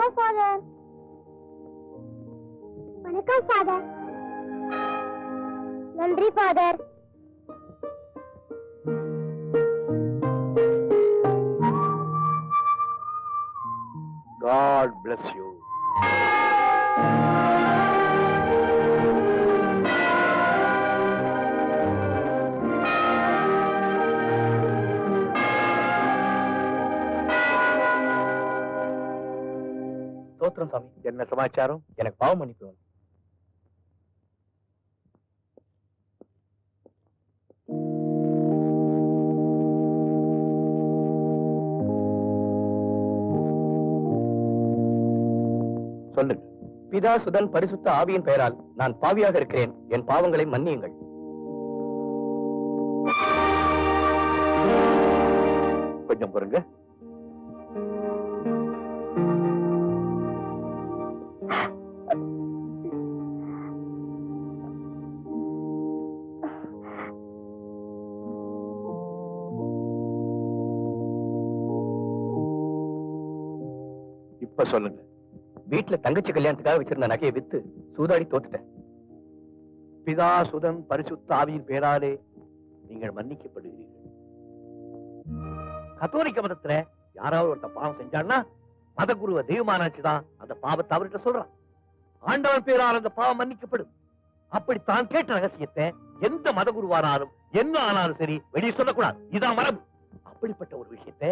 வணக்கம் ஃபாதர். வணக்கம் ஃபாதர். நன்றி ஃபாதர். God bless you. ஸ்தோத்திரம் சாமி. என்ன சமாச்சாரம்? எனக்கு பாவம் மன்னிப்பு வேணும். சொல்லுங்க. பிதா சுதன் பரிசுத்த ஆவியின் பெயரால் நான் பாவியாக இருக்கிறேன். என் பாவங்களை மன்னியுங்கள். கொஞ்சம் பொறுங்க. இப்ப சொல்லுங்க. வீட்டுல தங்கச்சி கல்யாணத்துக்காக வச்சிருந்த நகையை வித்து சூதாடி தோத்துட்டேன். பிதா சுதன் பரிசுத்த ஆவியின் பேராலே நீங்கள் மன்னிக்கப்படுகிறீர்கள். கத்தோலிக்க மதத்துல யாராவது ஒருத்த பாவம் செஞ்சான்னா மதகுருவ தெய்வமானாச்சுதான் அந்த பாவத்தை அவர்கிட்ட சொல்றான். ஆண்டவன் பேரால் அந்த பாவம் மன்னிக்கப்படும். அப்படி தான் கேட்ட ரகசியத்தை எந்த மதகுருவானாலும் என்ன ஆனாலும் சரி வெளியே சொல்லக்கூடாது. இதான் மரபு. அப்படிப்பட்ட ஒரு விஷயத்தை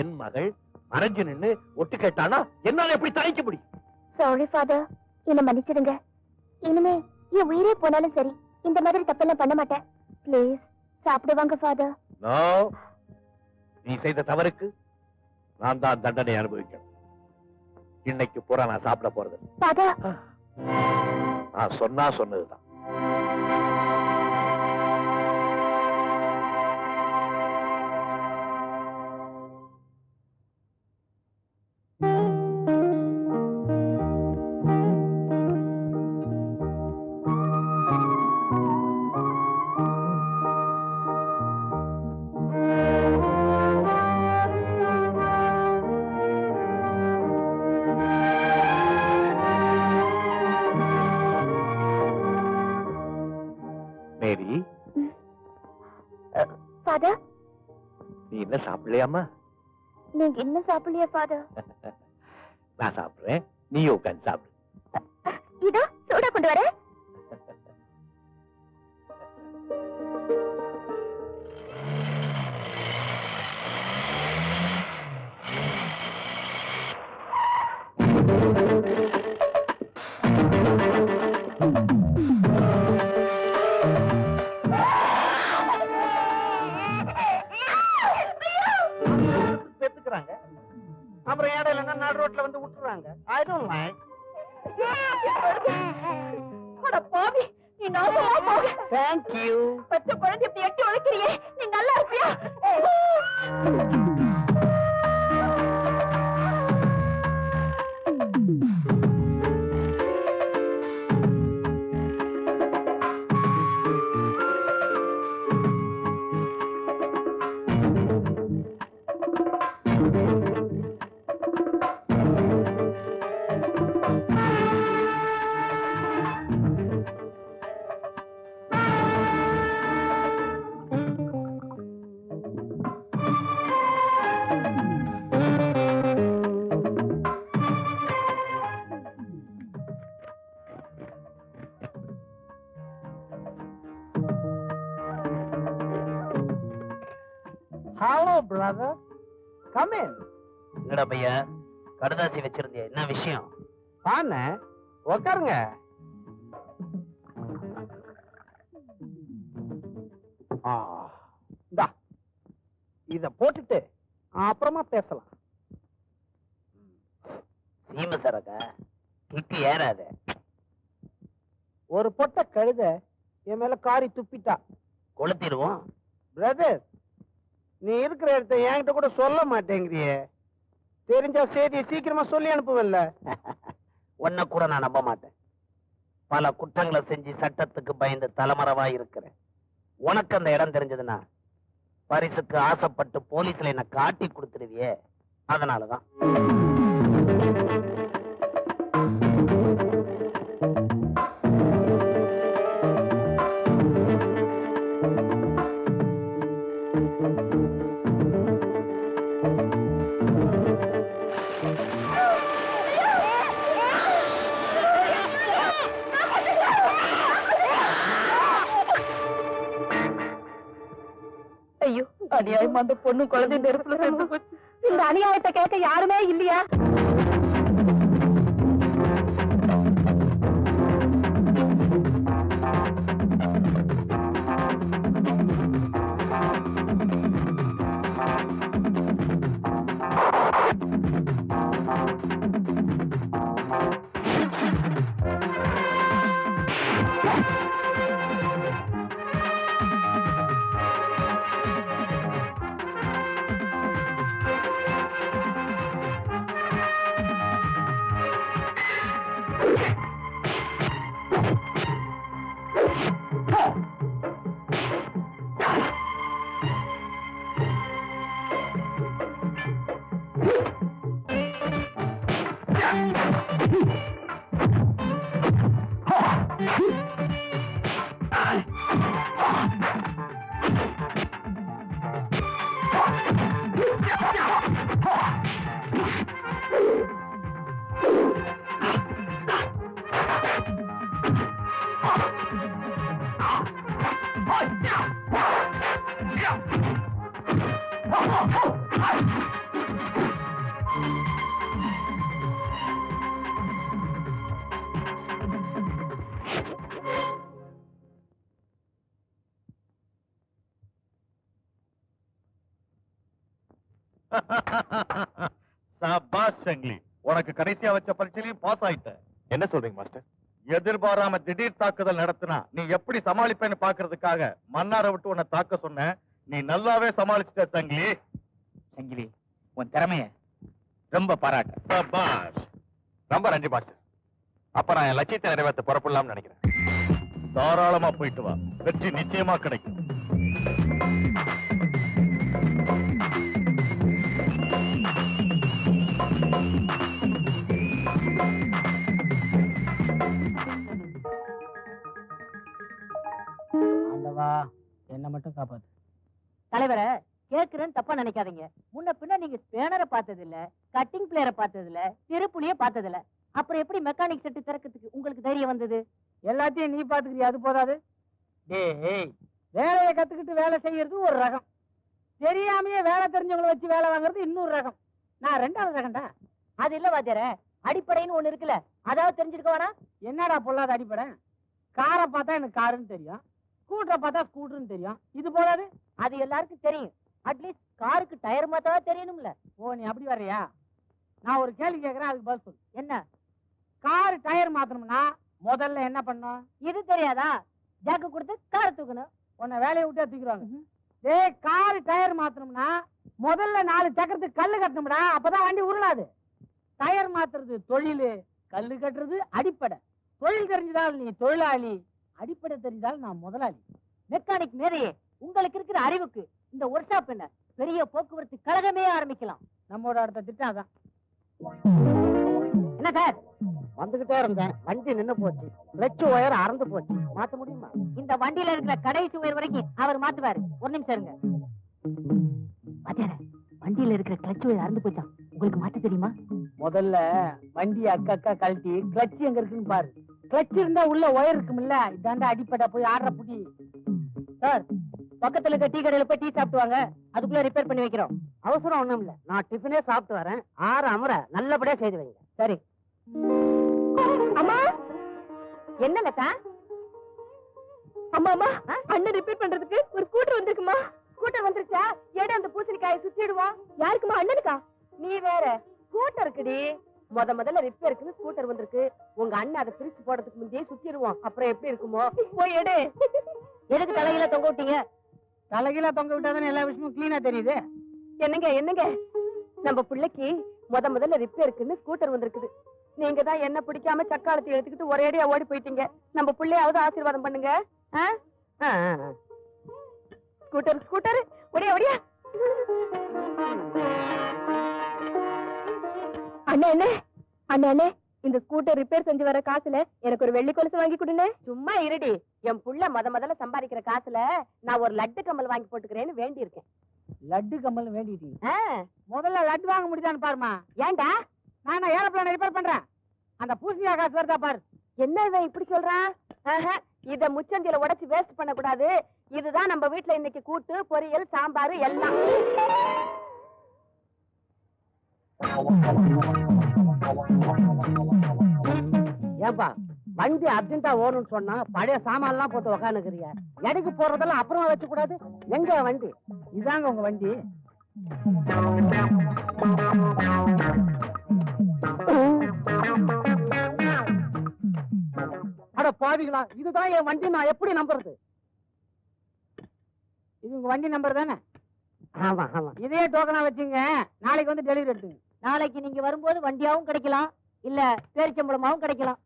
என் மகள் மறைஞ்சு நின்று ஒட்டு கேட்டானா என்னால எப்படி தாய்க்க முடியும்? சாரி ஃபாதர், என்ன மன்னிச்சிடுங்க. இனிமே என் உயிரே போனாலும் சரி இந்த மாதிரி தப்பெல்லாம் பண்ண மாட்டேன். ப்ளீஸ் சாப்பிடுவாங்க ஃபாதர். நோ, நீ செய்த தவறுக்கு நான் தான் தண்டனை அனுபவிக்கணும். இன்னைக்கு பூரா நான் சாப்பிட போறது. ஃபாதர், நான் சொன்னா சொன்னதுதான். மேரி, ஃபாதர், நீ என்ன சாப்பிடலையாமா? நீங்க இன்னும் சாப்பிடலையா ஃபாதர்? நான் சாப்பிடுறேன், நீ உட்காந்து சாப்பிடு. இதோ சூடா கொண்டு வரேன். பெத்துக்கிறாங்க, அப்புறம் இடையில நடு ரோட்ல வந்து விட்டுறாங்க. I don't like. அட பாவி, நீ நாசமா போக. Thank you. பச்சை குழந்தை இப்படி எட்டி உதைக்கிறியே, நீ நல்லா இருப்பியா? Hello, brother. Come in. என்னடா பையா, கடுதாசி வச்சிருந்தியா? என்ன விஷயம்? வாண்ணே, உக்காருங்க. இந்தா, இத போட்டுட்டு அப்புறமா பேசலாம். சீம சரக்கா கிக்கு ஏறாத. ஒரு பொட்ட கழுத என் மேல காரி துப்பிட்டா. கொளுத்திடுவோம். பிரதர், நீ இருக்கிற இடத்த என்கிட்ட கூட சொல்ல மாட்டேங்கிறியே. தெரிஞ்சா செய்தியை சீக்கிரமா சொல்லி அனுப்புவல்ல. உன்னை கூட நான் நம்ப மாட்டேன். பல குற்றங்களை செஞ்சு சட்டத்துக்கு பயந்து தலைமறைவா இருக்கிறேன். உனக்கு அந்த இடம் தெரிஞ்சதுன்னா பரிசுக்கு ஆசைப்பட்டு போலீஸ்ல என்ன காட்டி கொடுத்துடுவியே. அதனாலதான் அநியாயமா அந்த பொண்ணு குழந்தை நெருப்புல சேர்ந்து போச்சு. இந்த அநியாயத்தை கேட்க யாருமே இல்லையா? சபாஷ் சங்கிலி, உனக்கு கடைசியா வச்ச பரீட்சையிலையும் பாஸ் ஆயிட்ட. என்ன சொல்றீங்க மாஸ்டர்? எதிர்பாராம திடீர் தாக்குதல் நடத்தினா நீ எப்படி சமாளிப்பேன்னு பாக்குறதுக்காக மன்னாரை விட்டு உன்னை தாக்க சொன்ன. நீ நல்லாவே சமாளிச்சிட்ட சங்கிலி. சங்கிலி, உன் திறமைய ரொம்ப பாராட்டு. சபாஷ். ரொம்ப நன்றி மாஸ்டர். அப்ப நான் என் லட்சியத்தை நிறைவேற்ற புறப்படலாம்னு நினைக்கிறேன். தாராளமா போயிட்டு வா, வெற்றி நிச்சயமா கிடைக்கும். ஆண்டவா, என்ன மட்டும் காப்பாத்து. தலைவரை கேட்கிறேன்னு தப்பா நினைக்காதீங்க. முன்ன பின்ன நீங்க ஸ்பேனரை பார்த்தது இல்ல, கட்டிங் பிளேயரை பார்த்தது இல்ல, திருப்புலியே பார்த்தது இல்ல. அப்புறம் எப்படி மெக்கானிக் செட்டு திறக்கிறதுக்கு உங்களுக்கு தைரியம் வந்தது? எல்லாத்தையும் நீ பாத்துக்கிறியா? அது போதாது. டேய், வேலையை கத்துக்கிட்டு வேலை செய்யறது ஒரு ரகம், தெரியாமையே வேலை தெரிஞ்சவங்களை வச்சு வேலை வாங்குறது இன்னொரு ரகம். நான் ரெண்டாவது ரகம்டா. அது இல்ல வாத்தியாரே, அடிப்படைன்னு ஒண்ணு இருக்குல்ல, அதாவது தெரிஞ்சிருக்க வேணா? என்னடா பொல்லாத அடிப்படை? காரை பார்த்தா எனக்கு காருன்னு தெரியும், ஸ்கூட்டரை பார்த்தா ஸ்கூட்டர்னு தெரியும். இது போதாது? அது எல்லாருக்கும் தெரியும். அட்லீஸ்ட் காருக்கு டயர் மாத்தாவா தெரியணும்ல. ஓ, நீ அப்படி வர்றியா? நான் ஒரு கேள்வி கேட்கறேன், அதுக்கு பதில் சொல்லு. என்ன? கார் டயர் மாத்தணும்னா முதல்ல என்ன பண்ணும்? இது தெரியாதா? ஜாக்கு கொடுத்து காரை தூக்கணும். உன்னை வேலையை விட்டு தூக்கிடுவாங்க. டேய், கார் டயர் மாத்தணும்னா முதல்ல 4 சக்கரத்துக்கு கல்லு கட்டணும்டா, அப்பதான் வண்டி உருளாது. டயர் மாத்துறது தொழில், கல்லு கட்டுறது அடிப்படை. தொழில் தெரிஞ்சதால் நீ தொழிலாளி, அடிப்படை தெரிஞ்சால் நான் முதலாளி. மெக்கானிக் மேதையே, உங்களுக்கு இருக்கிற அறிவுக்கு இந்த ஒர்க் ஷாப் என்ன பெரிய போக்குவரத்து கழகமே ஆரம்பிக்கலாம். நம்மோட அடுத்த திட்டம் அதான். என்ன சார்? வந்துகிட்டே இருந்தேன், வண்டி நின்னு போச்சு. கிளட்ச் ஒயர் அறந்து போச்சு, மாத்த முடியுமா? இந்த வண்டியில இருக்கிற கடைசி உயர் வரைக்கும் அவர் மாத்துவாரு. ஒரு நிமிஷம் இருங்க. வாத்தியாரே, வண்டியில இருக்கிற கிளட்ச் உயர் அறந்து போச்சா? உங்களுக்கு மாட்ட தெரியுமா? முதல்ல வண்டி அக்கா கழட்டி கிளட்ச் எங்க இருக்குன்னு பாரு. கிளட்ச் இருந்தா உள்ள ஒயர் இருக்கும்ல, இதாண்டா அடிப்படை. போய் ஆடுற புடி. சார், பக்கத்துல இருக்க டீ கடையில போய் டீ சாப்பிட்டு வாங்க, அதுக்குள்ள ரிப்பேர் பண்ணி வைக்கிறோம். அவசரம் ஒண்ணும் இல்ல, நான் டிஃபனே சாப்பிட்டு வரேன். 6 அமர நல்லபடியா செய்து வைங்க. சரி. அம்மா, என்ன லதா? அம்மா அம்மா, அண்ணன் ரிப்பேர் பண்றதுக்கு ஒரு ஸ்கூட்டர் வந்திருக்குமா? ஸ்கூட்டர் வந்துருச்சா? ஏடா அந்த பூசணிக்காயை சுத்திடுவோம். யாருக்குமா? அண்ணனுக்கா? நீ வேற. ஸ்கூட்டர் இருக்குடி. முதல்ல ரிப்பேருக்கு ஸ்கூட்டர் வந்திருக்கு. உங்க அண்ணன் அதை பிரிச்சு போடுறதுக்கு முந்தையே சுத்திடுவோம். அப்புறம் எப்படி இருக்குமோ? போய் எடு. எதுக்கு தலையில தொங்க விட்டீங்க? தலைகீழ தொங்க விட்டாதானே எல்லா விஷயமும் கிளீனா தெரியுது. என்னங்க நம்ம பிள்ளைக்கு முதல்ல ரிப்பேருக்குன்னு ஸ்கூட்டர் வந்திருக்குது. நீங்க தான் என்ன பிடிக்காம சக்காலத்தை எடுத்துக்கிட்டு ஒரேடியா ஓடி போயிட்டீங்க. நம்ம பிள்ளையாவது ஆசீர்வாதம் பண்ணுங்க. ஸ்கூட்டர் ஒடியா. அண்ணே, இந்த ஸ்கூட்டர் ரிப்பேர் செஞ்சு வர காசுல எனக்கு ஒரு வெள்ளி கொலுசு வாங்கி கொடுங்க. சும்மா இருடி. என் புள்ள முதல்ல சம்பாதிக்கிற காசுல நான் ஒரு லட்டு கம்மல் வாங்கி போட்டுக்கிறேன்னு வேண்டி இருக்கேன். லட்டு கம்மல் வேண்டிட்டீங்க? முதல்ல லட்டு வாங்க முடியுதான்னு பாருமா. ஏன்டா? நான் ஏரோப்ளான ரிப்பேர் பண்றேன். அந்த பூசணியா காசு வருதா பாரு. என்ன இவன் இப்படி சொல்றான்? இத முச்சந்தியில உடைச்சு வேஸ்ட் பண்ண கூடாது. இதுதான் நம்ம வீட்டுல இன்னைக்கு கூட்டு, பொரியல், சாம்பார் எல்லாம். ஏன்பா வண்டி அர்ஜென்டா ஓடணும்னு சொன்னா பழைய சாமான் எல்லாம் போட்டு உக்காந்துக்கிறிய. எடைக்கு போறதெல்லாம் அப்புறமா வச்சு கூடாது. எங்க வண்டி? இதாங்க உங்க வண்டி. அட பாவிகளா, இதுதான் என் வண்டி. நான் எப்படி நம்புறது? இது உங்க வண்டி நம்பர் தானே? ஆமா ஆமா. இதே டோக்கனா வச்சுங்க. நாளைக்கு வந்து டெலிவரி எடுத்துங்க. நாளைக்கு நீங்க வரும்போது வண்டியாவும் கிடைக்கலாம், இல்ல பேரிச்சம்பளமாவும் கிடைக்கலாம்.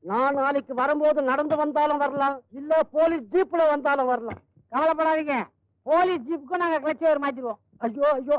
நான் நாளைக்கு வரும்போது நடந்து வந்தாலும் வரலாம், இல்ல போலீஸ் ஜீப்ல வந்தாலும் வரலாம். கவலைப்படாதீங்க, போலீஸ் ஜீப்புக்கும் நாங்க கிளச் மாத்திடுவோம். ஐயோ ஐயோ.